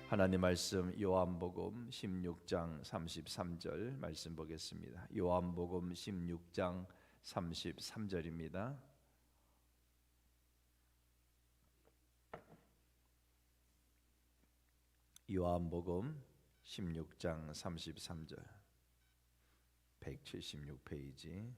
하나님 말씀 요한복음 16장 33절 말씀 보겠습니다. 요한복음 16장 33절입니다. 요한복음 16장 33절 176페이지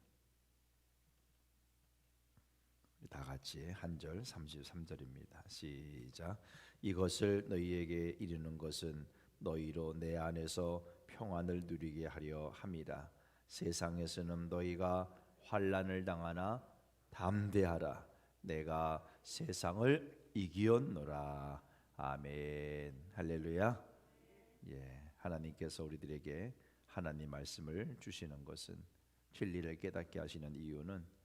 다 같이 한 절 33절입니다. 시작. 이것을 너희에게 이르는 것은 너희로 내 안에서 평안을 누리게 하려 함이라. 세상에서는 너희가 환난을 당하나 담대하라. 내가 세상을 이기었노라. 아멘. 할렐루야. 하나님께서 우리들에게 하나님 말씀을 주시는 것은 진리를 깨닫게 하시는 이유는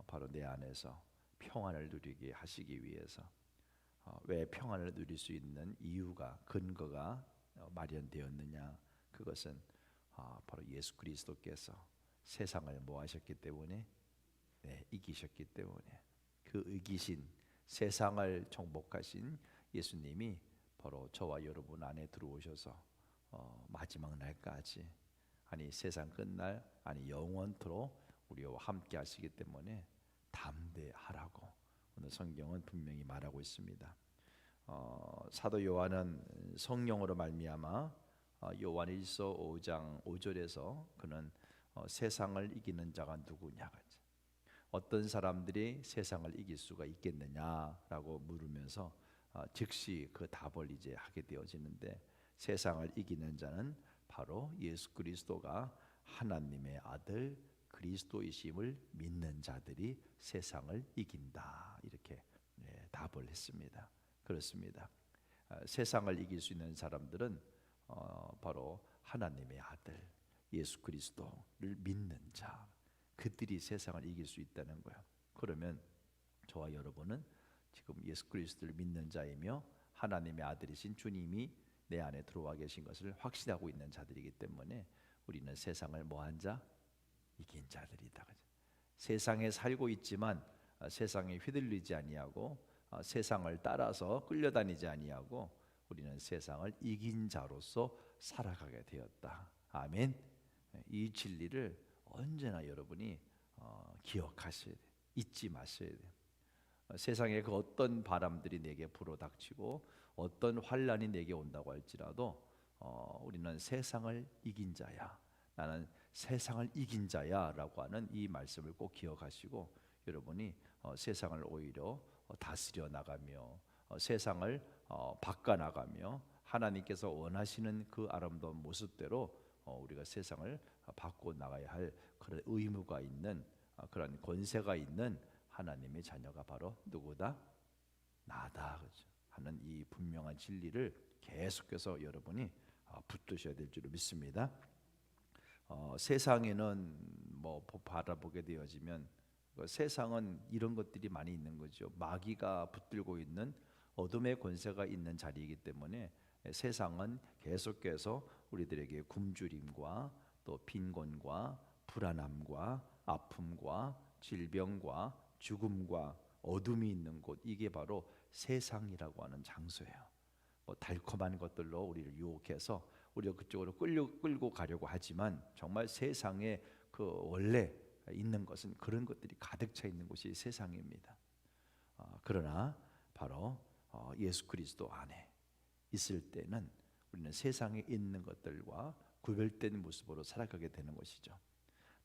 바로 내 안에서 평안을 누리게 하시기 위해서. 왜 평안을 누릴 수 있는 이유가, 근거가 마련되었느냐? 그것은 바로 예수 그리스도께서 세상을 뭐 하셨기 때문에? 이기셨기 때문에. 그 이기신, 세상을 정복하신 예수님이 바로 저와 여러분 안에 들어오셔서 마지막 날까지, 아니 세상 끝날, 아니 영원토록 우리와 함께 하시기 때문에 담대하라고 오늘 성경은 분명히 말하고 있습니다. 사도 요한은 성령으로 말미암아 요한일서 5장 5절에서 그는 세상을 이기는 자가 누구냐, 어떤 사람들이 세상을 이길 수가 있겠느냐라고 물으면서 즉시 그 답을 이제 하게 되어지는데, 세상을 이기는 자는 바로 예수 그리스도가 하나님의 아들 그리스도이심을 믿는 자들이 세상을 이긴다, 이렇게 답을 했습니다. 그렇습니다. 세상을 이길 수 있는 사람들은 바로 하나님의 아들 예수 그리스도를 믿는 자, 그들이 세상을 이길 수 있다는 거예요. 그러면 저와 여러분은 지금 예수 그리스도를 믿는 자이며 하나님의 아들이신 주님이 내 안에 들어와 계신 것을 확신하고 있는 자들이기 때문에 우리는 세상을 뭐한 자? 이긴 자들이다. 세상에 살고 있지만 세상에 휘둘리지 아니하고 세상을 따라서 끌려다니지 아니하고 우리는 세상을 이긴 자로서 살아가게 되었다. 아멘. 이 진리를 언제나 여러분이 기억하셔야 돼요. 잊지 마셔야 돼요. 세상에 그 어떤 바람들이 내게 불어닥치고 어떤 환란이 내게 온다고 할지라도 우리는 세상을 이긴 자야, 나는 세상을 이긴 자야 라고 하는 이 말씀을 꼭 기억하시고, 여러분이 세상을 오히려 다스려 나가며 세상을 바꿔나가며 하나님께서 원하시는 그 아름다운 모습대로 우리가 세상을 바꿔 나가야 할 그런 의무가 있는, 그런 권세가 있는 하나님의 자녀가 바로 누구다? 나다, 그렇죠? 하는 이 분명한 진리를 계속해서 여러분이 붙드셔야 될 줄 믿습니다. 세상에는 뭐 바라보게 되어지면 세상은 이런 것들이 많이 있는 거죠. 마귀가 붙들고 있는 어둠의 권세가 있는 자리이기 때문에 세상은 계속해서 우리들에게 굶주림과 또 빈곤과 불안함과 아픔과 질병과 죽음과 어둠이 있는 곳, 이게 바로 세상이라고 하는 장소예요. 달콤한 것들로 우리를 유혹해서 우리가 그쪽으로 끌고 가려고 하지만 정말 세상에 그 원래 있는 것은 그런 것들이 가득 차 있는 곳이 세상입니다. 그러나 바로 예수 그리스도 안에 있을 때는 우리는 세상에 있는 것들과 구별된 모습으로 살아가게 되는 것이죠.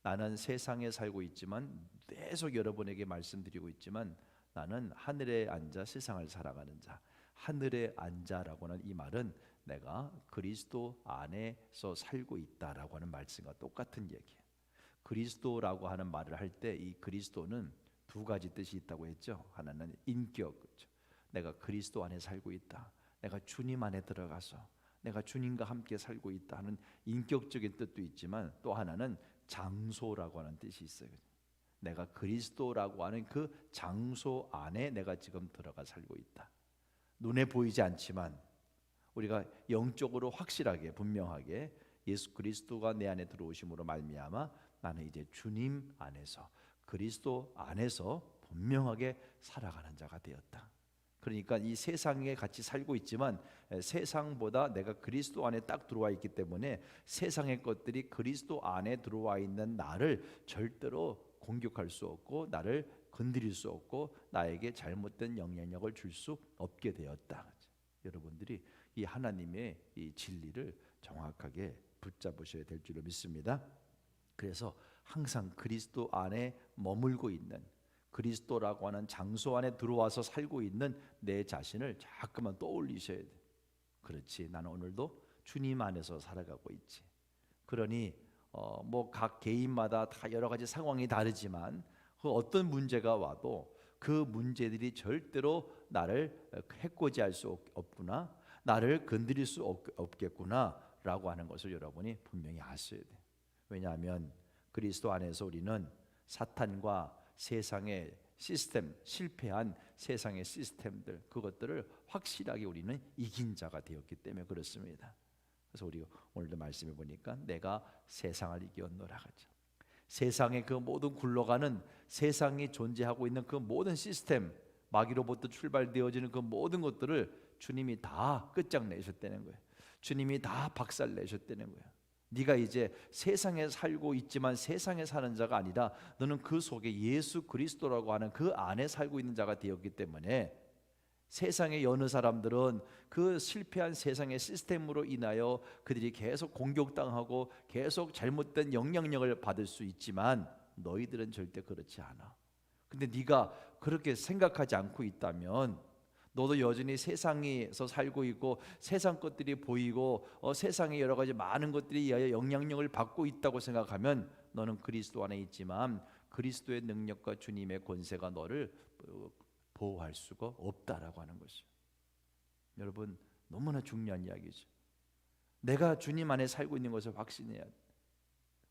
나는 세상에 살고 있지만, 계속 여러분에게 말씀드리고 있지만, 나는 하늘에 앉아 세상을 살아가는 자. 하늘에 앉아라고 하는 이 말은 내가 그리스도 안에서 살고 있다라고 하는 말씀과 똑같은 얘기예요. 그리스도라고 하는 말을 할 때 이 그리스도는 두 가지 뜻이 있다고 했죠. 하나는 인격, 그렇죠? 내가 그리스도 안에 살고 있다, 내가 주님 안에 들어가서 내가 주님과 함께 살고 있다 하는 인격적인 뜻도 있지만, 또 하나는 장소라고 하는 뜻이 있어요. 내가 그리스도라고 하는 그 장소 안에 내가 지금 들어가 살고 있다. 눈에 보이지 않지만 우리가 영적으로 확실하게 분명하게 예수 그리스도가 내 안에 들어오심으로 말미암아 나는 이제 주님 안에서, 그리스도 안에서 분명하게 살아가는 자가 되었다. 그러니까 이 세상에 같이 살고 있지만 세상보다 내가 그리스도 안에 딱 들어와 있기 때문에 세상의 것들이 그리스도 안에 들어와 있는 나를 절대로 공격할 수 없고 나를 건드릴 수 없고 나에게 잘못된 영향력을 줄 수 없게 되었다. 여러분들이 이 하나님의 이 진리를 정확하게 붙잡으셔야 될 줄로 믿습니다. 그래서 항상 그리스도 안에 머물고 있는, 그리스도라고 하는 장소 안에 들어와서 살고 있는 내 자신을 자꾸만 떠올리셔야 돼. 그렇지, 나는 오늘도 주님 안에서 살아가고 있지. 그러니 뭐 각 개인마다 다 여러 가지 상황이 다르지만 그 어떤 문제가 와도 그 문제들이 절대로 나를 해코지할 수 없구나, 나를 건드릴 수 없겠구나라고 하는 것을 여러분이 분명히 아셔야 돼. 왜냐하면 그리스도 안에서 우리는 사탄과 세상의 시스템, 실패한 세상의 시스템들, 그것들을 확실하게 우리는 이긴 자가 되었기 때문에 그렇습니다. 그래서 우리 오늘도 말씀해 보니까 내가 세상을 이겼노라 하죠. 세상의 그 모든 굴러가는, 세상이 존재하고 있는 그 모든 시스템, 마귀로부터 출발되어지는 그 모든 것들을 주님이 다 끝장내셨다는 거예요. 주님이 다 박살내셨다는 거예요. 네가 이제 세상에 살고 있지만 세상에 사는 자가 아니라 너는 그 속에 예수 그리스도라고 하는 그 안에 살고 있는 자가 되었기 때문에 세상의 여느 사람들은 그 실패한 세상의 시스템으로 인하여 그들이 계속 공격당하고 계속 잘못된 영향력을 받을 수 있지만 너희들은 절대 그렇지 않아. 근데 네가 그렇게 생각하지 않고 있다면 너도 여전히 세상에서 살고 있고 세상 것들이 보이고 세상에 여러 가지 많은 것들이 영향력을 받고 있다고 생각하면 너는 그리스도 안에 있지만 그리스도의 능력과 주님의 권세가 너를 보호할 수가 없다라고 하는 것이죠. 여러분, 너무나 중요한 이야기죠. 내가 주님 안에 살고 있는 것을 확신해야 돼.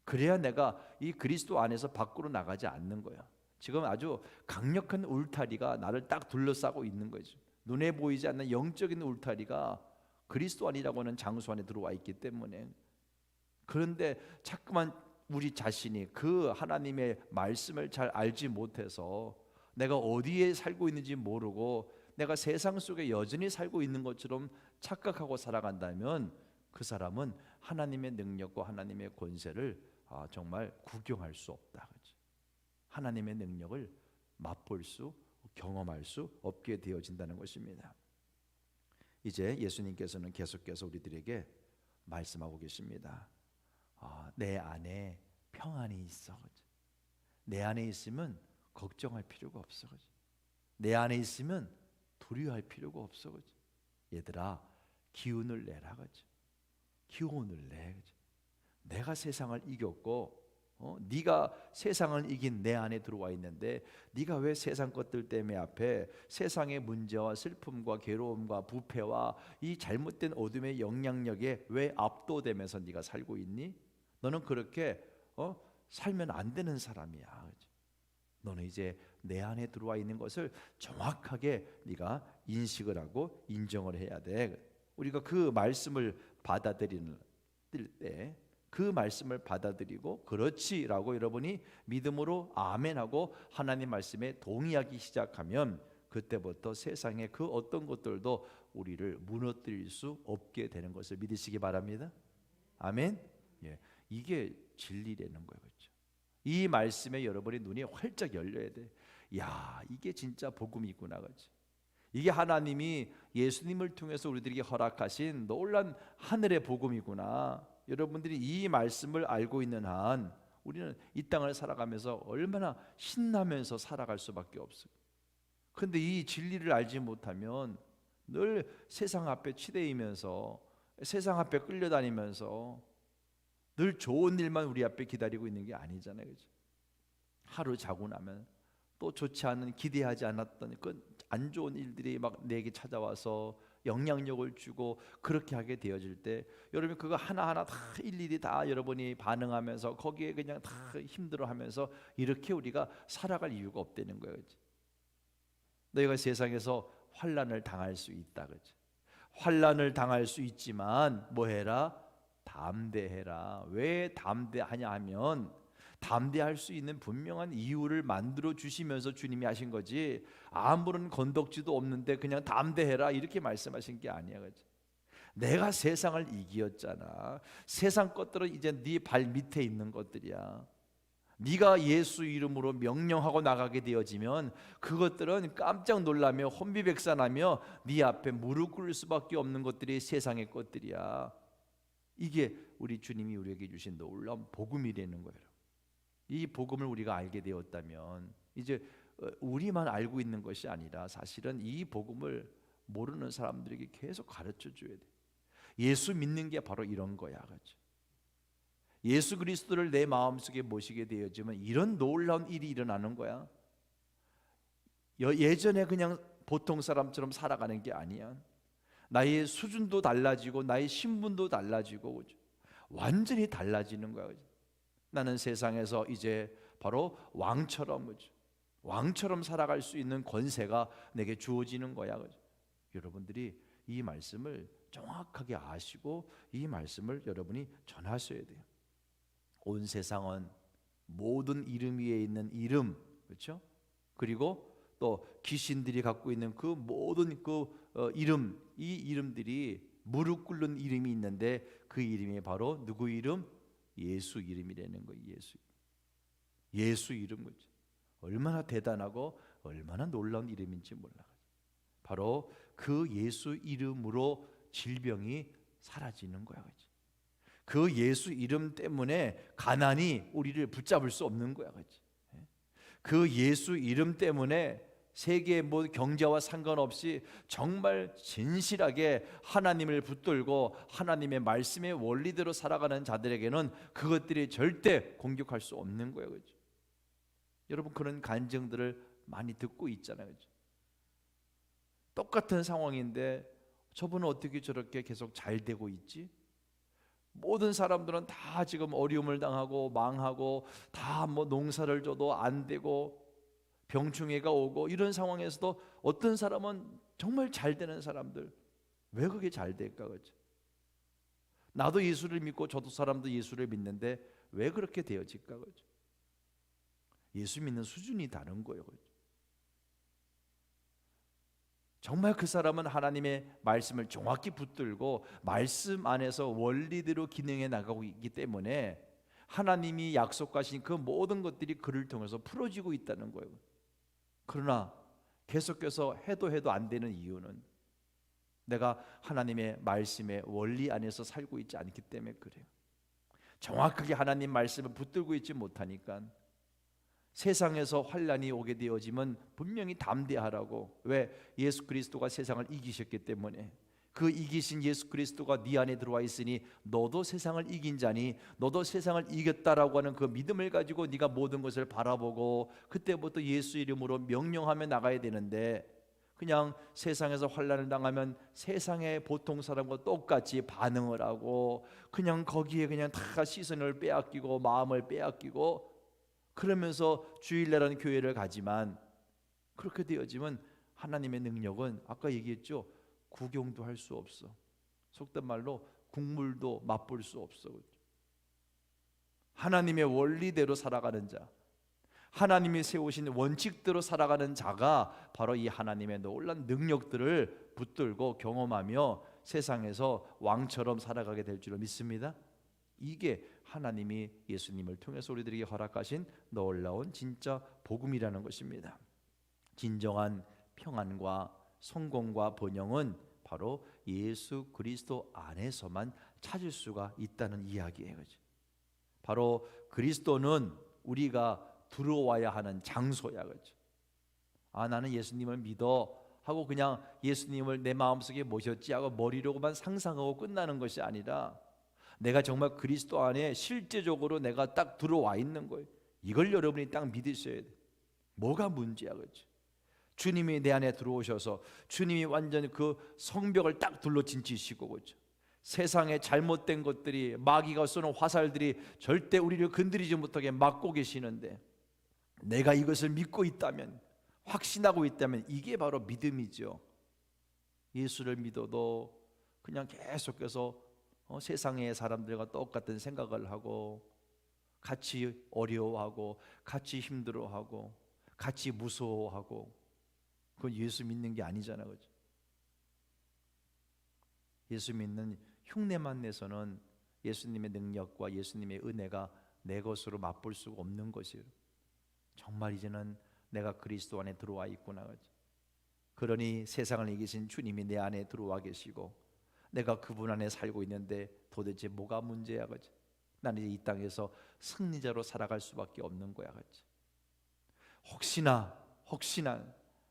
그래야 내가 이 그리스도 안에서 밖으로 나가지 않는 거야. 지금 아주 강력한 울타리가 나를 딱 둘러싸고 있는 거죠. 눈에 보이지 않는 영적인 울타리가 그리스도 안이라고 하는 장소 안에 들어와 있기 때문에. 그런데 자꾸만 우리 자신이 그 하나님의 말씀을 잘 알지 못해서 내가 어디에 살고 있는지 모르고 내가 세상 속에 여전히 살고 있는 것처럼 착각하고 살아간다면 그 사람은 하나님의 능력과 하나님의 권세를 정말 구경할 수 없다. 그렇죠? 하나님의 능력을 맛볼 수, 경험할 수 없게 되어진다는 것입니다. 이제 예수님께서는 계속해서 우리들에게 말씀하고 계십니다. 내 안에 평안이 있어. 그렇죠? 내 안에 있으면 걱정할 필요가 없어. 그렇죠? 내 안에 있으면 두려워할 필요가 없어. 그렇죠? 얘들아, 기운을 내라. 그렇죠? 기운을 내. 그렇죠? 내가 세상을 이겼고 네가 세상을 이긴 내 안에 들어와 있는데 네가 왜 세상 것들 때문에 앞에 세상의 문제와 슬픔과 괴로움과 부패와 이 잘못된 어둠의 영향력에 왜 압도되면서 네가 살고 있니? 너는 그렇게 살면 안 되는 사람이야. 그렇죠? 너는 이제 내 안에 들어와 있는 것을 정확하게 네가 인식을 하고 인정을 해야 돼. 우리가 그 말씀을 받아들일 때 그 말씀을 받아들이고 그렇지라고 여러분이 믿음으로 아멘하고 하나님 말씀에 동의하기 시작하면 그때부터 세상의 그 어떤 것들도 우리를 무너뜨릴 수 없게 되는 것을 믿으시기 바랍니다. 아멘. 예, 이게 진리라는 거예요. 그렇죠? 이 말씀에 여러분의 눈이 활짝 열려야 돼. 야, 이게 진짜 복음이구나. 그렇지? 이게 하나님이 예수님을 통해서 우리들에게 허락하신 놀란 하늘의 복음이구나. 여러분들이 이 말씀을 알고 있는 한 우리는 이 땅을 살아가면서 얼마나 신나면서 살아갈 수밖에 없어요. 그런데 이 진리를 알지 못하면 늘 세상 앞에 치대이면서 세상 앞에 끌려다니면서 늘 좋은 일만 우리 앞에 기다리고 있는 게 아니잖아요. 그렇죠? 하루 자고 나면 또 좋지 않은, 기대하지 않았던 그 안 좋은 일들이 막 내게 찾아와서 영향력을 주고 그렇게 하게 되어질 때 여러분 그거 하나하나 다 일일이 다 여러분이 반응하면서 거기에 그냥 다 힘들어하면서 이렇게 우리가 살아갈 이유가 없다는 거예요. 그렇죠? 너희가 세상에서 환난을 당할 수 있다. 그렇죠? 환난을 당할 수 있지만 뭐 해라? 담대해라. 왜 담대하냐 하면 담대할 수 있는 분명한 이유를 만들어 주시면서 주님이 하신 거지, 아무런 건덕지도 없는데 그냥 담대해라 이렇게 말씀하신 게 아니야. 그렇지? 내가 세상을 이기었잖아. 세상 것들은 이제 네 발 밑에 있는 것들이야. 네가 예수 이름으로 명령하고 나가게 되어지면 그것들은 깜짝 놀라며 혼비백산하며 네 앞에 무릎 꿇을 수밖에 없는 것들이 세상의 것들이야. 이게 우리 주님이 우리에게 주신 놀라운 복음이라는 거예요. 이 복음을 우리가 알게 되었다면 이제 우리만 알고 있는 것이 아니라 사실은 이 복음을 모르는 사람들에게 계속 가르쳐 줘야 돼. 예수 믿는 게 바로 이런 거야. 그렇죠? 예수 그리스도를 내 마음속에 모시게 되어지면 이런 놀라운 일이 일어나는 거야. 예전에 그냥 보통 사람처럼 살아가는 게 아니야. 나의 수준도 달라지고 나의 신분도 달라지고, 그렇죠? 완전히 달라지는 거야. 그렇죠? 나는 세상에서 이제 바로 왕처럼, 그렇죠? 왕처럼 살아갈 수 있는 권세가 내게 주어지는 거야. 그렇죠? 여러분들이 이 말씀을 정확하게 아시고 이 말씀을 여러분이 전하셔야 돼요. 온 세상은 모든 이름 위에 있는 이름, 그렇죠? 그리고 또 귀신들이 갖고 있는 그 모든 이름, 이 이름들이 무릎 꿇는 이름이 있는데 그 이름이 바로 누구 이름? 예수 이름이라는 거예요. 예수 이름. 거죠. 얼마나 대단하고 얼마나 놀라운 이름인지 몰라. 바로 그 예수 이름으로 질병이 사라지는 거야. 그렇지? 그 예수 이름 때문에 가난이 우리를 붙잡을 수 없는 거야. 그렇지? 그 예수 이름 때문에 세계의 뭐 경제와 상관없이 정말 진실하게 하나님을 붙들고 하나님의 말씀의 원리대로 살아가는 자들에게는 그것들이 절대 공격할 수 없는 거예요. 그렇죠? 여러분 그런 간증들을 많이 듣고 있잖아요. 그렇죠? 똑같은 상황인데 저분은 어떻게 저렇게 계속 잘 되고 있지? 모든 사람들은 다 지금 어려움을 당하고 망하고 다 뭐 농사를 져도 안 되고 병충해가 오고 이런 상황에서도 어떤 사람은 정말 잘 되는 사람들, 왜 그게 잘 될까? 그렇죠? 나도 예수를 믿고 저도 사람도 예수를 믿는데 왜 그렇게 되어질까? 그렇죠? 예수 믿는 수준이 다른 거예요. 그렇죠? 정말 그 사람은 하나님의 말씀을 정확히 붙들고 말씀 안에서 원리대로 기능해 나가고 있기 때문에 하나님이 약속하신 그 모든 것들이 그를 통해서 풀어지고 있다는 거예요. 그러나 계속해서 해도 안 되는 이유는 내가 하나님의 말씀의 원리 안에서 살고 있지 않기 때문에 그래요. 정확하게 하나님 말씀을 붙들고 있지 못하니까 세상에서 환난이 오게 되어지면 분명히 담대하라고. 왜? 예수 그리스도가 세상을 이기셨기 때문에. 그 이기신 예수 그리스도가 네 안에 들어와 있으니 너도 세상을 이긴 자니 너도 세상을 이겼다라고 하는 그 믿음을 가지고 네가 모든 것을 바라보고 그때부터 예수 이름으로 명령하며 나가야 되는데, 그냥 세상에서 환난을 당하면 세상의 보통 사람과 똑같이 반응을 하고 그냥 거기에 그냥 다 시선을 빼앗기고 마음을 빼앗기고 그러면서 주일날은 교회를 가지만, 그렇게 되어지면 하나님의 능력은 아까 얘기했죠, 구경도 할 수 없어. 속된 말로 국물도 맛볼 수 없어. 하나님의 원리대로 살아가는 자, 하나님이 세우신 원칙대로 살아가는 자가 바로 이 하나님의 놀라운 능력들을 붙들고 경험하며 세상에서 왕처럼 살아가게 될 줄을 믿습니다. 이게 하나님이 예수님을 통해서 우리들에게 허락하신 놀라운 진짜 복음이라는 것입니다. 진정한 평안과 성공과 번영은 바로 예수 그리스도 안에서만 찾을 수가 있다는 이야기예요. 바로 그리스도는 우리가 들어와야 하는 장소야. 그렇죠? 나는 예수님을 믿어 하고 그냥 예수님을 내 마음속에 모셨지 하고 머리로만 상상하고 끝나는 것이 아니라 내가 정말 그리스도 안에 실제적으로 내가 딱 들어와 있는 거예요. 이걸 여러분이 딱 믿으셔야 돼. 뭐가 문제야? 그렇죠? 주님이 내 안에 들어오셔서 주님이 완전히 그 성벽을 딱 둘러진치시고, 그렇죠? 세상에 잘못된 것들이, 마귀가 쏘는 화살들이 절대 우리를 건드리지 못하게 막고 계시는데 내가 이것을 믿고 있다면, 확신하고 있다면 이게 바로 믿음이죠. 예수를 믿어도 그냥 계속해서 세상의 사람들과 똑같은 생각을 하고 같이 어려워하고 같이 힘들어하고 같이 무서워하고, 그건 예수 믿는 게 아니잖아, 그죠? 예수 믿는 흉내만 내서는 예수님의 능력과 예수님의 은혜가 내 것으로 맛볼 수가 없는 것이에요. 정말 이제는 내가 그리스도 안에 들어와 있구나, 그죠? 그러니 세상을 이기신 주님이 내 안에 들어와 계시고 내가 그분 안에 살고 있는데 도대체 뭐가 문제야, 그죠? 나는 이제 이 땅에서 승리자로 살아갈 수밖에 없는 거야, 그죠? 혹시나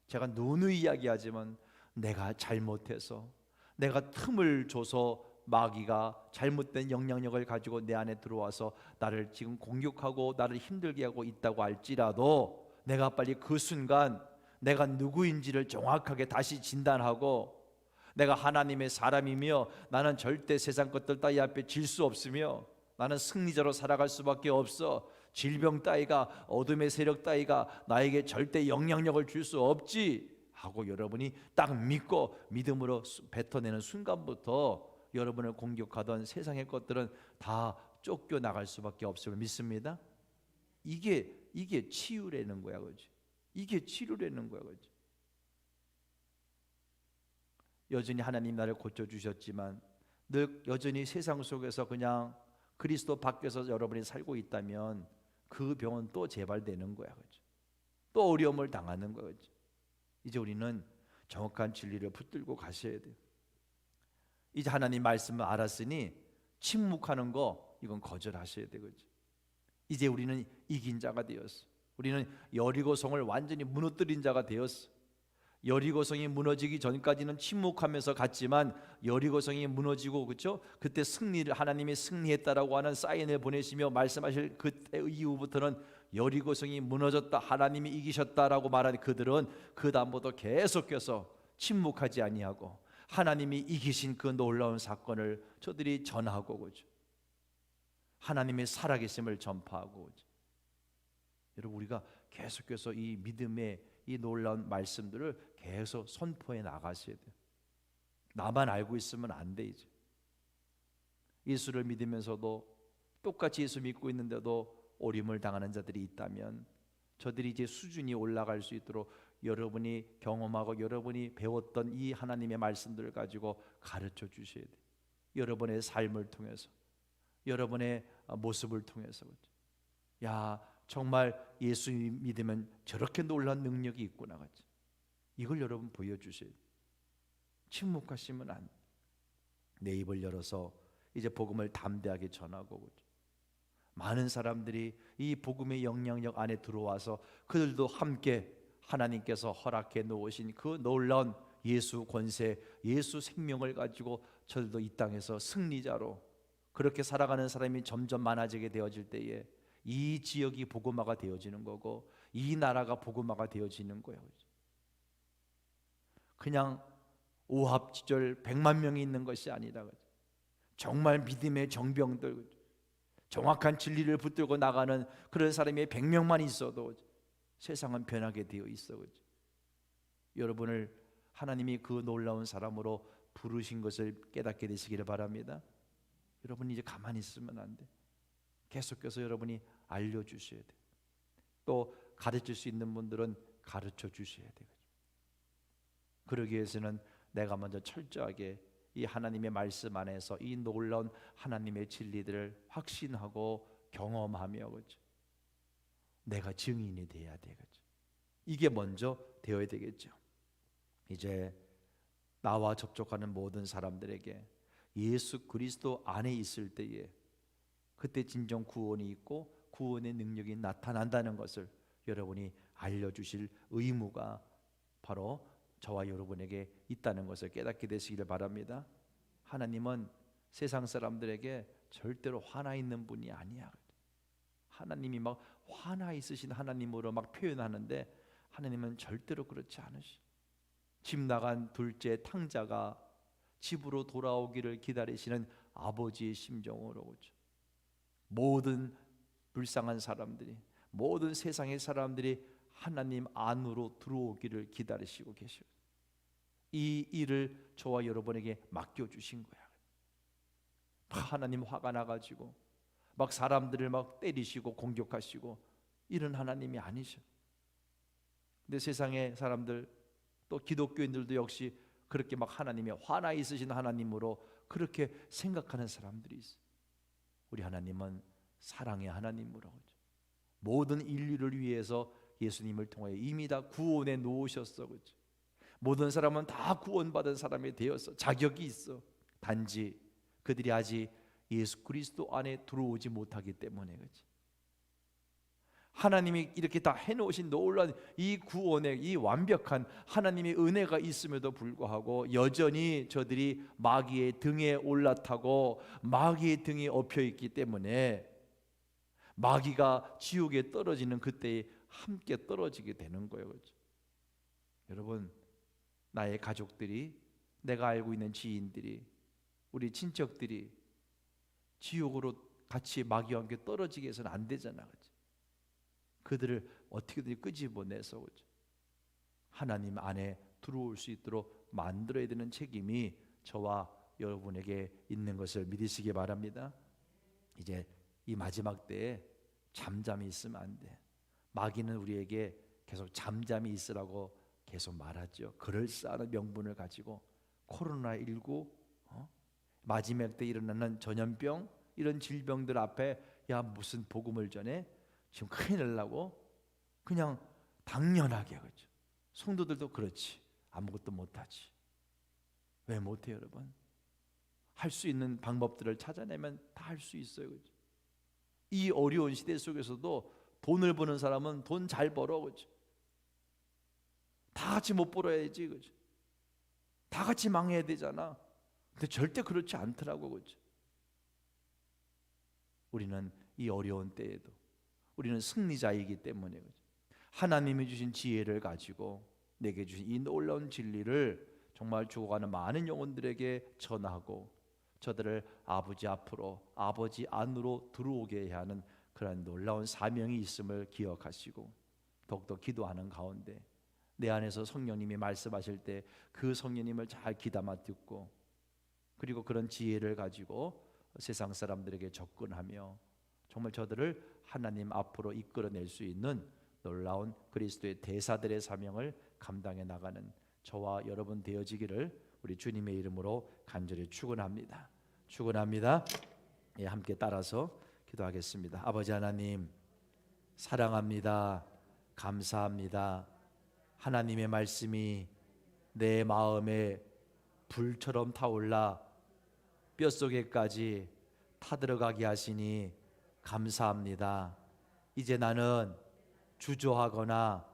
제가 누누이 이야기하지만 내가 잘못해서, 내가 틈을 줘서 마귀가 잘못된 영향력을 가지고 내 안에 들어와서 나를 지금 공격하고 나를 힘들게 하고 있다고 할지라도, 내가 빨리 그 순간 내가 누구인지를 정확하게 다시 진단하고, 내가 하나님의 사람이며 나는 절대 세상 것들 따위 앞에 질 수 없으며 나는 승리자로 살아갈 수밖에 없어, 질병 따위가, 어둠의 세력 따위가 나에게 절대 영향력을 줄 수 없지 하고 여러분이 딱 믿고 믿음으로 뱉어내는 순간부터 여러분을 공격하던 세상의 것들은 다 쫓겨나갈 수밖에 없음을 믿습니다. 이게 치유라는 거야, 그렇지? 이게 치료라는 거야, 그렇지? 여전히 하나님 나를 고쳐주셨지만 늘 여전히 세상 속에서 그냥 그리스도 밖에서 여러분이 살고 있다면 그 병은 또 재발되는 거야, 그렇죠? 또 어려움을 당하는 거야, 그렇죠? 이제 우리는 정확한 진리를 붙들고 가셔야 돼요. 이제 하나님 말씀을 알았으니 침묵하는 거 이건 거절하셔야 되겠죠. 이제 우리는 이긴 자가 되었어. 우리는 여리고성을 완전히 무너뜨린 자가 되었어. 여리고성이 무너지기 전까지는 침묵하면서 갔지만 여리고성이 무너지고, 그렇죠? 그때 승리를, 하나님이 승리했다라고 하는 사인을 보내시며 말씀하실 그때 이후부터는 여리고성이 무너졌다, 하나님이 이기셨다라고 말한 그들은 그 다음부터 계속해서 침묵하지 아니하고 하나님이 이기신 그 놀라운 사건을 저들이 전하고, 그렇죠? 하나님의 살아계심을 전파하고, 그렇죠? 여러분, 우리가 계속해서 이 믿음의 이 놀라운 말씀들을 계속 선포해 나가셔야 돼요. 나만 알고 있으면 안 돼. 이제 예수를 믿으면서도 똑같이 예수 믿고 있는데도 오림을 당하는 자들이 있다면 저들이 이제 수준이 올라갈 수 있도록 여러분이 경험하고 여러분이 배웠던 이 하나님의 말씀들을 가지고 가르쳐 주셔야 돼요. 여러분의 삶을 통해서, 여러분의 모습을 통해서. 야, 정말 예수 믿으면 저렇게 놀라운 능력이 있구나, 같이. 이걸 여러분 보여주셔야 돼요. 침묵하시면 안 돼요. 내 입을 열어서 이제 복음을 담대하게 전하고, 그렇죠? 많은 사람들이 이 복음의 영향력 안에 들어와서 그들도 함께 하나님께서 허락해 놓으신 그 놀라운 예수 권세, 예수 생명을 가지고 저들도 이 땅에서 승리자로 그렇게 살아가는 사람이 점점 많아지게 되어질 때에 이 지역이 복음화가 되어지는 거고 이 나라가 복음화가 되어지는 거예요. 그냥 오합지졸 100만 명이 있는 것이 아니라 정말 믿음의 정병들, 정확한 진리를 붙들고 나가는 그런 사람이 100명만 있어도 세상은 변하게 되어 있어. 여러분을 하나님이 그 놀라운 사람으로 부르신 것을 깨닫게 되시기를 바랍니다. 여러분이 이제 가만히 있으면 안 돼. 계속해서 여러분이 알려주셔야 돼. 또 가르칠 수 있는 분들은 가르쳐 주셔야 돼. 그러기 위해서는 내가 먼저 철저하게 이 하나님의 말씀 안에서 이 놀라운 하나님의 진리들을 확신하고 경험하며, 그렇죠? 내가 증인이 돼야 되겠죠. 이게 먼저 되어야 되겠죠. 이제 나와 접촉하는 모든 사람들에게 예수 그리스도 안에 있을 때에 그때 진정 구원이 있고 구원의 능력이 나타난다는 것을 여러분이 알려주실 의무가 바로 저와 여러분에게 있다는 것을 깨닫게 되시기를 바랍니다. 하나님은 세상 사람들에게 절대로 화나 있는 분이 아니야. 하나님이 막 화나 있으신 하나님으로 막 표현하는데 하나님은 절대로 그렇지 않으시. 집 나간 둘째 탕자가 집으로 돌아오기를 기다리시는 아버지의 심정으로, 그렇죠? 모든 불쌍한 사람들이, 모든 세상의 사람들이 하나님 안으로 들어오기를 기다리시고 계셔요. 이 일을 저와 여러분에게 맡겨주신 거야. 하나님 화가 나가지고 막 사람들을 막 때리시고 공격하시고 이런 하나님이 아니셔. 근데 세상의 사람들 또 기독교인들도 역시 그렇게 막 하나님이 화나 있으신 하나님으로 그렇게 생각하는 사람들이 있어. 우리 하나님은 사랑의 하나님으로 모든 인류를 위해서 예수님을 통하여 이미 다 구원해 놓으셨어. 그렇죠? 모든 사람은 다 구원받은 사람이 되었어. 자격이 있어. 단지 그들이 아직 예수 그리스도 안에 들어오지 못하기 때문에. 그렇지? 하나님이 이렇게 다 해놓으신 놀라운 이 구원의 이 완벽한 하나님의 은혜가 있음에도 불구하고 여전히 저들이 마귀의 등에 올라타고 마귀의 등에 엎혀있기 때문에 마귀가 지옥에 떨어지는 그때에 함께 떨어지게 되는 거예요. 그렇죠? 여러분, 나의 가족들이, 내가 알고 있는 지인들이, 우리 친척들이 지옥으로 같이 마귀와 함께 떨어지게 해서는 안 되잖아. 그렇죠? 그들을 어떻게든 끄집어내서 그렇죠? 하나님 안에 들어올 수 있도록 만들어야 되는 책임이 저와 여러분에게 있는 것을 믿으시기 바랍니다. 이제 이 마지막 때에 잠잠히 있으면 안 돼. 마귀는 우리에게 계속 잠잠히 있으라고 계속 말하죠. 그럴싸한 명분을 가지고 코로나19 마지막 때 일어나는 전염병 이런 질병들 앞에 야 무슨 복음을 전해? 지금 큰일 나고 그냥 당연하게. 그렇죠? 성도들도 그렇지. 아무것도 못하지. 왜 못해요 여러분? 할 수 있는 방법들을 찾아내면 다 할 수 있어요. 그렇죠? 이 어려운 시대 속에서도 돈을 버는 사람은 돈 잘 벌어. 그렇죠? 다 같이 못 벌어야지. 그렇죠? 다 같이 망해야 되잖아. 근데 절대 그렇지 않더라고. 그렇죠? 우리는 이 어려운 때에도 우리는 승리자이기 때문에 그렇죠? 하나님이 주신 지혜를 가지고 내게 주신 이 놀라운 진리를 정말 죽어가는 많은 영혼들에게 전하고 저들을 아버지 앞으로 아버지 안으로 들어오게 해야 하는 그런 놀라운 사명이 있음을 기억하시고 더욱더 기도하는 가운데 내 안에서 성령님이 말씀하실 때 그 성령님을 잘 귀담아 듣고 그리고 그런 지혜를 가지고 세상 사람들에게 접근하며 정말 저들을 하나님 앞으로 이끌어낼 수 있는 놀라운 그리스도의 대사들의 사명을 감당해 나가는 저와 여러분 되어지기를 우리 주님의 이름으로 간절히 축원합니다. 축원합니다. 예, 함께 따라서 기도하겠습니다. 아버지 하나님 사랑합니다. 감사합니다. 하나님의 말씀이 내 마음에 불처럼 타올라 뼛속에까지 타들어가게 하시니 감사합니다. 이제 나는 주저하거나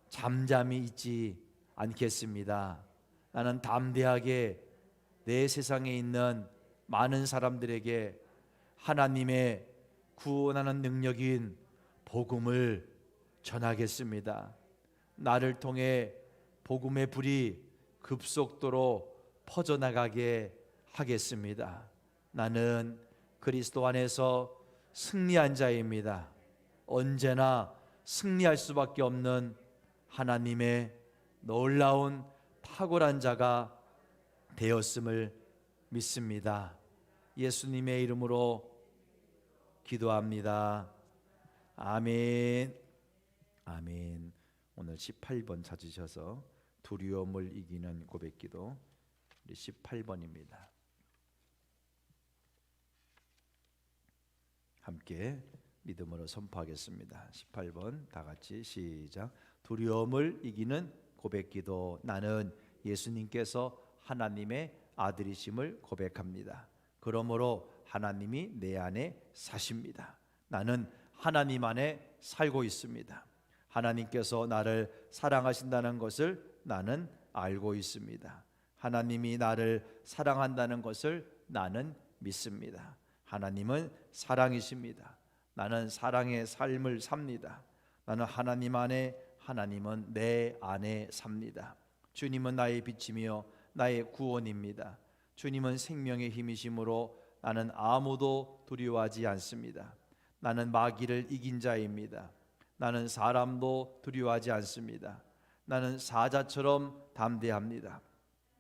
잠잠히 있지 않겠습니다. 나는 담대하게 내 세상에 있는 많은 사람들에게 하나님의 구원하는 능력인 복음을 전하겠습니다. 나를 통해 복음의 불이 급속도로 퍼져나가게 하겠습니다. 나는 그리스도 안에서 승리한 자입니다. 언제나 승리할 수밖에 없는 하나님의 놀라운 탁월한 자가 되었음을 믿습니다. 예수님의 이름으로 기도합니다. 아멘. 아멘. 오늘 18번 찾으셔서 두려움을 이기는 고백기도 18번입니다. 함께 믿음으로 선포하겠습니다. 18번 다 같이 시작. 두려움을 이기는 고백기도. 나는 예수님께서 하나님의 아들이심을 고백합니다. 그러므로 하나님이 내 안에 사십니다. 나는 하나님 안에 살고 있습니다. 하나님께서 나를 사랑하신다는 것을 나는 알고 있습니다. 하나님이 나를 사랑한다는 것을 나는 믿습니다. 하나님은 사랑이십니다. 나는 사랑의 삶을 삽니다. 나는 하나님 안에, 하나님은 내 안에 삽니다. 주님은 나의 빛이며 나의 구원입니다. 주님은 생명의 힘이심으로 나는 아무도 두려워하지 않습니다. 나는 마귀를 이긴 자입니다. 나는 사람도 두려워하지 않습니다. 나는 사자처럼 담대합니다.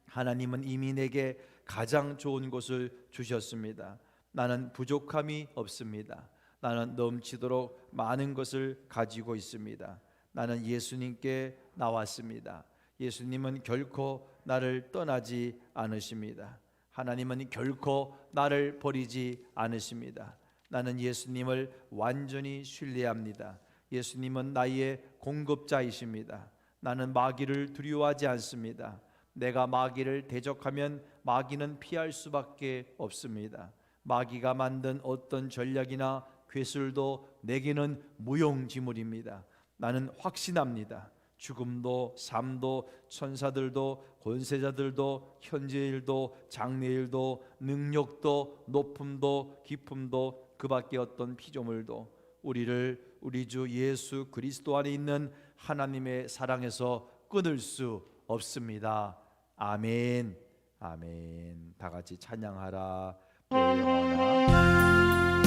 하나님은 이미 내게 가장 좋은 것을 주셨습니다. 나는 부족함이 없습니다. 나는 넘치도록 많은 것을 가지고 있습니다. 나는 예수님께 나왔습니다. 예수님은 결코 나를 떠나지 않으십니다. 하나님은 결코 나를 버리지 않으십니다. 나는 예수님을 완전히 신뢰합니다. 예수님은 나의 공급자이십니다. 나는 마귀를 두려워하지 않습니다. 내가 마귀를 대적하면 마귀는 피할 수밖에 없습니다. 마귀가 만든 어떤 전략이나 괴술도 내게는 무용지물입니다. 나는 확신합니다. 죽음도 삶도 천사들도 권세자들도 현재일도 장래일도 능력도 높음도 깊음도 그 밖에 어떤 피조물도 우리를 우리 주 예수 그리스도 안에 있는 하나님의 사랑에서 끊을 수 없습니다. 아멘. 아멘. 다 같이 찬양하라 내 영혼아.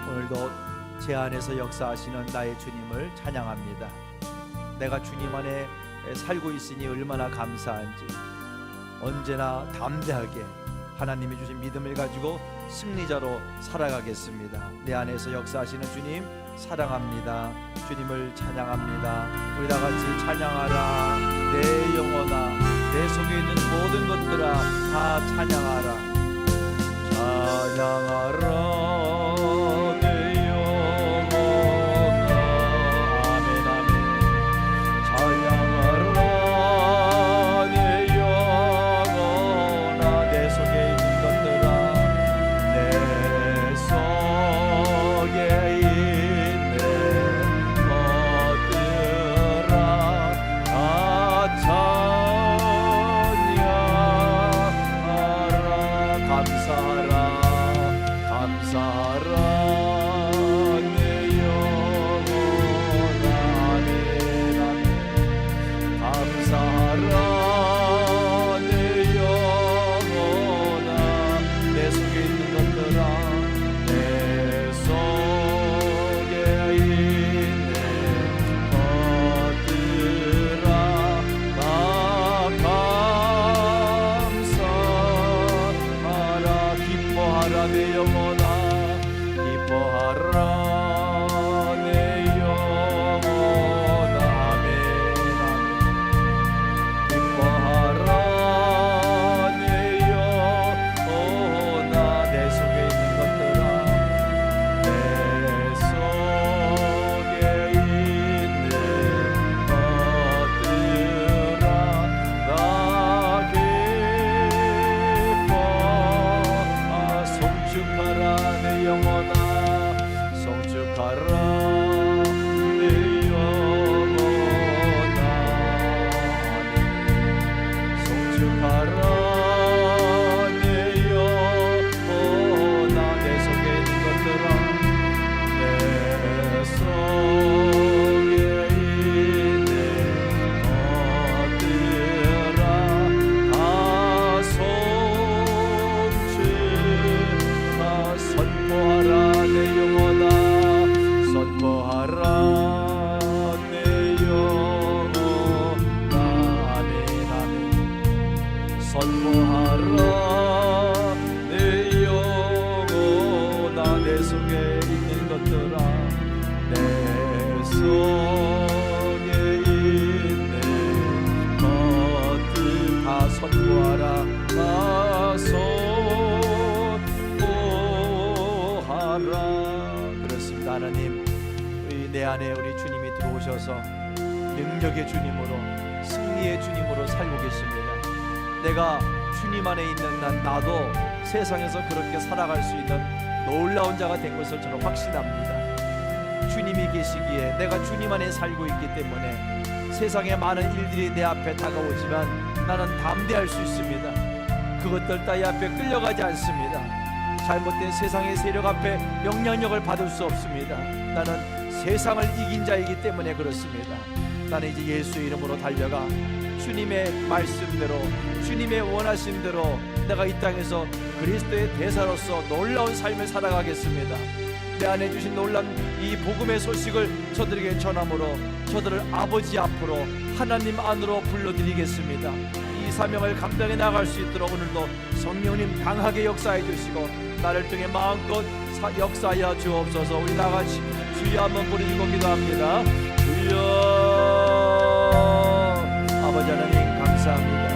오늘도 제 안에서 역사하시는 나의 주님을 찬양합니다. 내가 주님 안에 살고 있으니 얼마나 감사한지, 언제나 담대하게 하나님이 주신 믿음을 가지고 승리자로 살아가겠습니다. 내 안에서 역사하시는 주님 사랑합니다. 주님을 찬양합니다. 우리 다 같이 찬양하라 내 영혼아. 내 속에 있는 모든 것들아 다 찬양하라. 찬양하라 내 영혼아 기뻐하라 내 영혼아 아멘 아멘. 기뻐하라 내 영혼아 내 속에 있는 것들아 내 속에 있는 것들아 나 성축하라 내 영혼아 성축하라 내 영혼아 성축하라 내 영혼아 내 속에 있는 것들아 내 속에 있는 것들아 다 선포하라 내 영혼아 선포하라 내 영혼아 아멘 아멘. 선포하라 내 영혼아 내 속에 있는 것들아 내 속에 있는 것들 다 선포하라 다 그렇습니다. 하나님 내 안에 우리 주님이 들어오셔서 능력의 주님으로 승리의 주님으로 살고 계십니다. 내가 주님 안에 있는 나도 세상에서 그렇게 살아갈 수 있는 놀라운 자가 된 것을 저는 확신합니다. 주님이 계시기에 내가 주님 안에 살고 있기 때문에 세상의 많은 일들이 내 앞에 다가오지만 나는 담대할 수 있습니다. 그것들 따위 앞에 끌려가지 않습니다. 잘못된 세상의 세력 앞에 영향력을 받을 수 없습니다. 나는 세상을 이긴 자이기 때문에 그렇습니다. 나는 이제 예수의 이름으로 달려가 주님의 말씀대로 주님의 원하신 대로 내가 이 땅에서 그리스도의 대사로서 놀라운 삶을 살아가겠습니다. 내 안에 주신 놀라운 이 복음의 소식을 저들에게 전함으로 저들을 아버지 앞으로 하나님 안으로 불러드리겠습니다. 이 사명을 감당해 나갈 수 있도록 오늘도 성령님 강하게 역사해 주시고 나를 통해 마음껏 역사하여 주옵소서. 우리 다같이 주여 한번 부르시고 기도합니다. 주여. 아버지 하나님 감사합니다.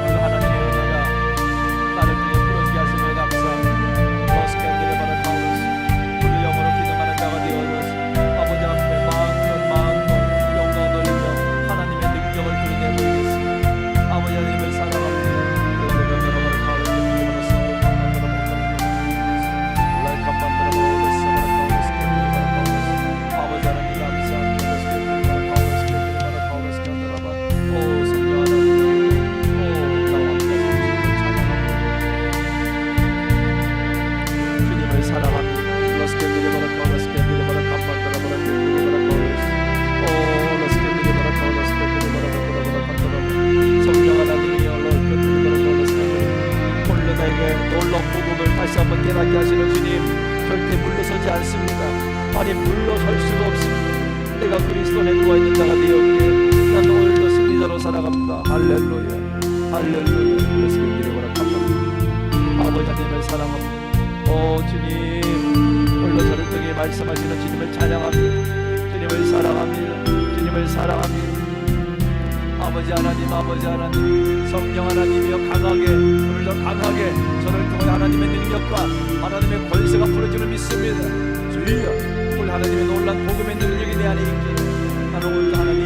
오늘 하나님의 은혜가 나를 통해 부러지게 하심을 감사합니다. 머스캔들의 바라 타오르스 오늘 영어로 기도하는 자가 되어줘서 아버지 앞에 마음껏 영광 돌리며 하나님의 능력을 드러내 보이겠습니다. 아버지 하나님을 사랑합니다. 아버지 하나님 감사합니다. 다시 한번 깨닫게 하시는 주님, 절대 물러서지 않습니다. 아니 물러설 수가 없습니다. 내가 그리스도 안에 누워 있는 자가 되었기에 난 오늘도 승리자로 살아갑니다. 할렐루야 할렐루야. 그래서 기도하라 감사합니다. 아버지 하나님을 사랑합니다. 오 주님, 오늘도 저를 통해 말씀하시는 주님을 찬양합니다. 주님을 사랑합니다. 주님을 사랑합니다. 아버지 하나님 성령 하나님이여 강하게 오늘도 강하게 저를 통해 하나님의 능력과 하나님의 권세가 풀어지는 믿습니다. 주여 오늘 하나님의 놀란 복음의 능력이 내 안에 있기에 나는 오늘도 하나님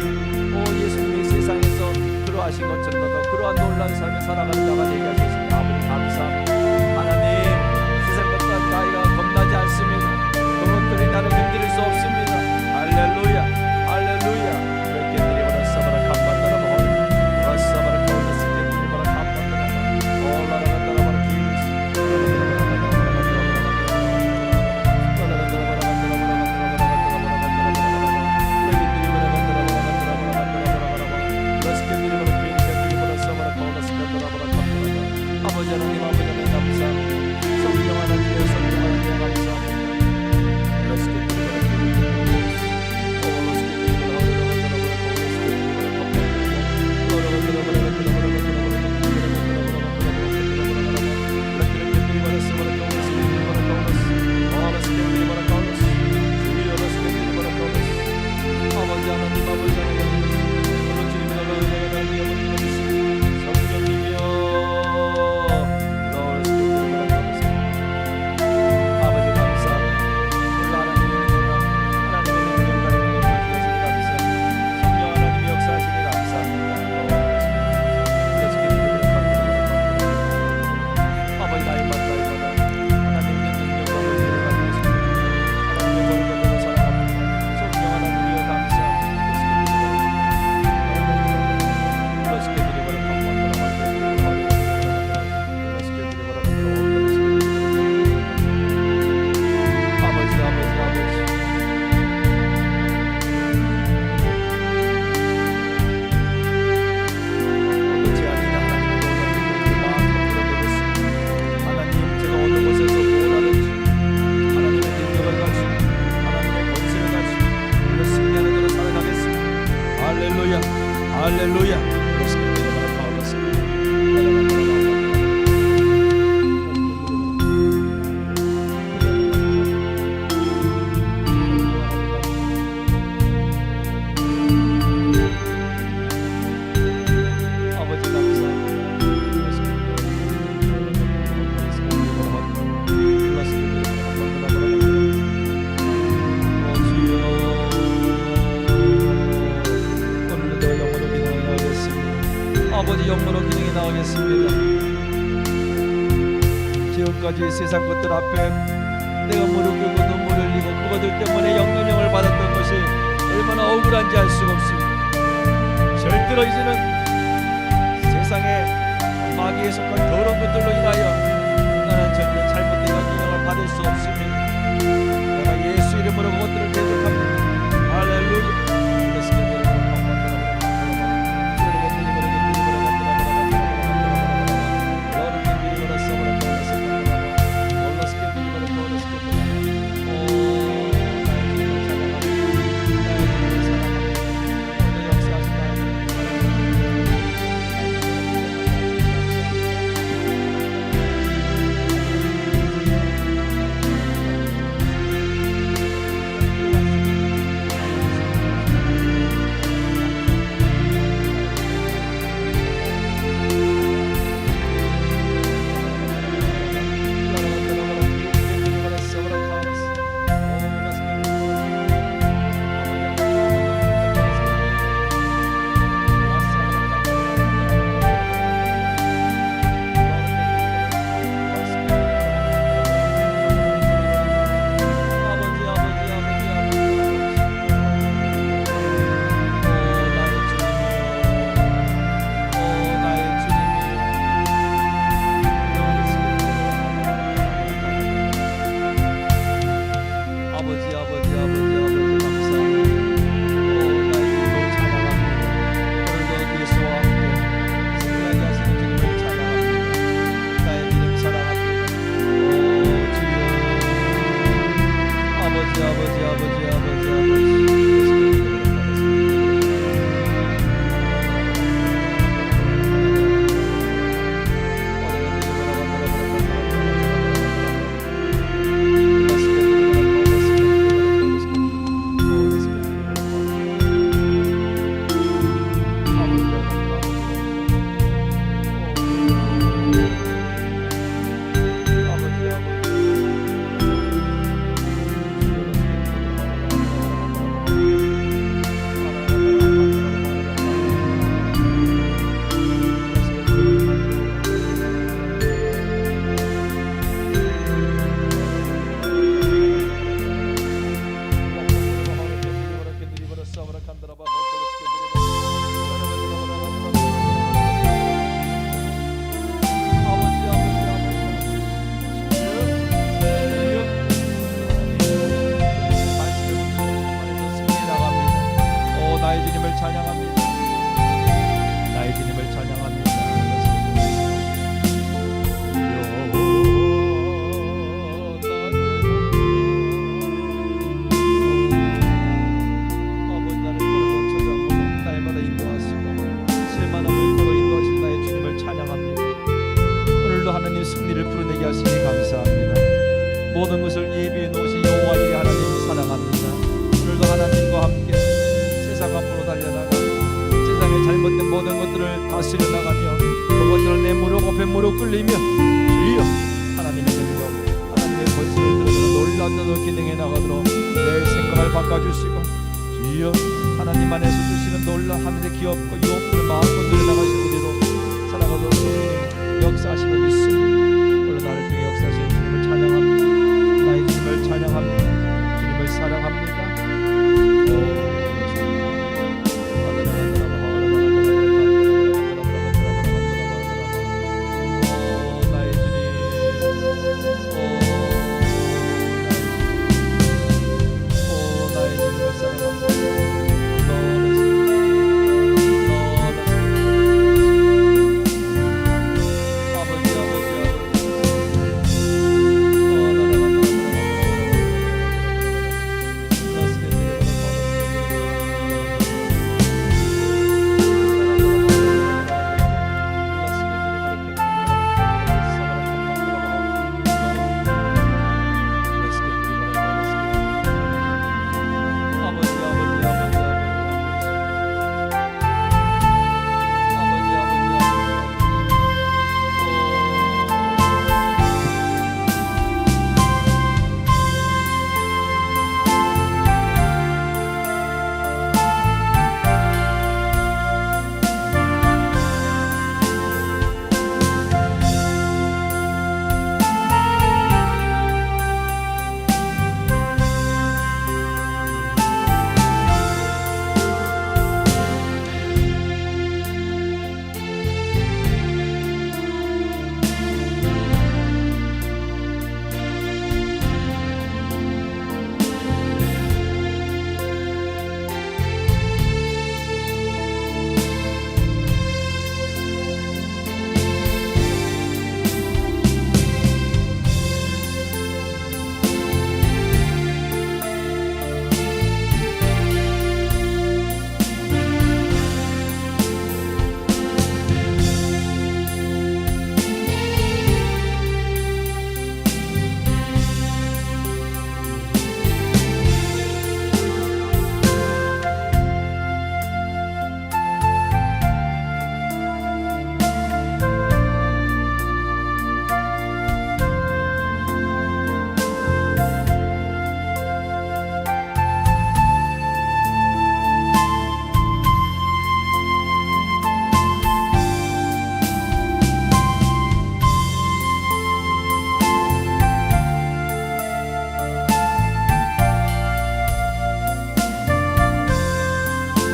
예수님이 세상에서 그러하신 것처럼 그러한 놀란 삶을 살아가는 자가 되게 하셨습니다. 아버지 감사합니다. 하나님 세상 것까지 나이가 겁나지 않습니다. 그것들이 나를 흔들릴 수 없습니다. 할렐루야 할렐루야. 지금까지 세상 것들 앞에 내가 무릎 꿇고 눈물을 흘리고 그것들 때문에 영향을 받았던 것이 얼마나 억울한지 알 수가 없습니다. 절대로 이제는 세상에 마귀에 속한 더러운 것들로 인하여 나는 절대 잘못된 영향을 받을 수 없습니다. 내가 예수 이름으로 그것들을 대적합니다. 할렐루야. 오늘도 하나님 승리를 풀어내게 하시니 감사합니다. 모든 것을 예비해 놓으신 여호와 이레 하나님 사랑합니다. 오늘도 하나님과 함께 세상 앞으로 달려나가 세상의 잘못된 모든 것들을 다스려 나가며 그것들을 내 무릎 앞에 무릎 꿇리며 주여 하나님의 능력 하나님의 권세를 들어주는 놀라운 너도 기능해 나가도록 내 생각을 바꿔주시고 주여 하나님 안에서 주시는 놀라운 하늘의 기업과 유업들을 마음껏 누려 나가시는 우리로 살아가도록 주님 역사하심을 믿습니다.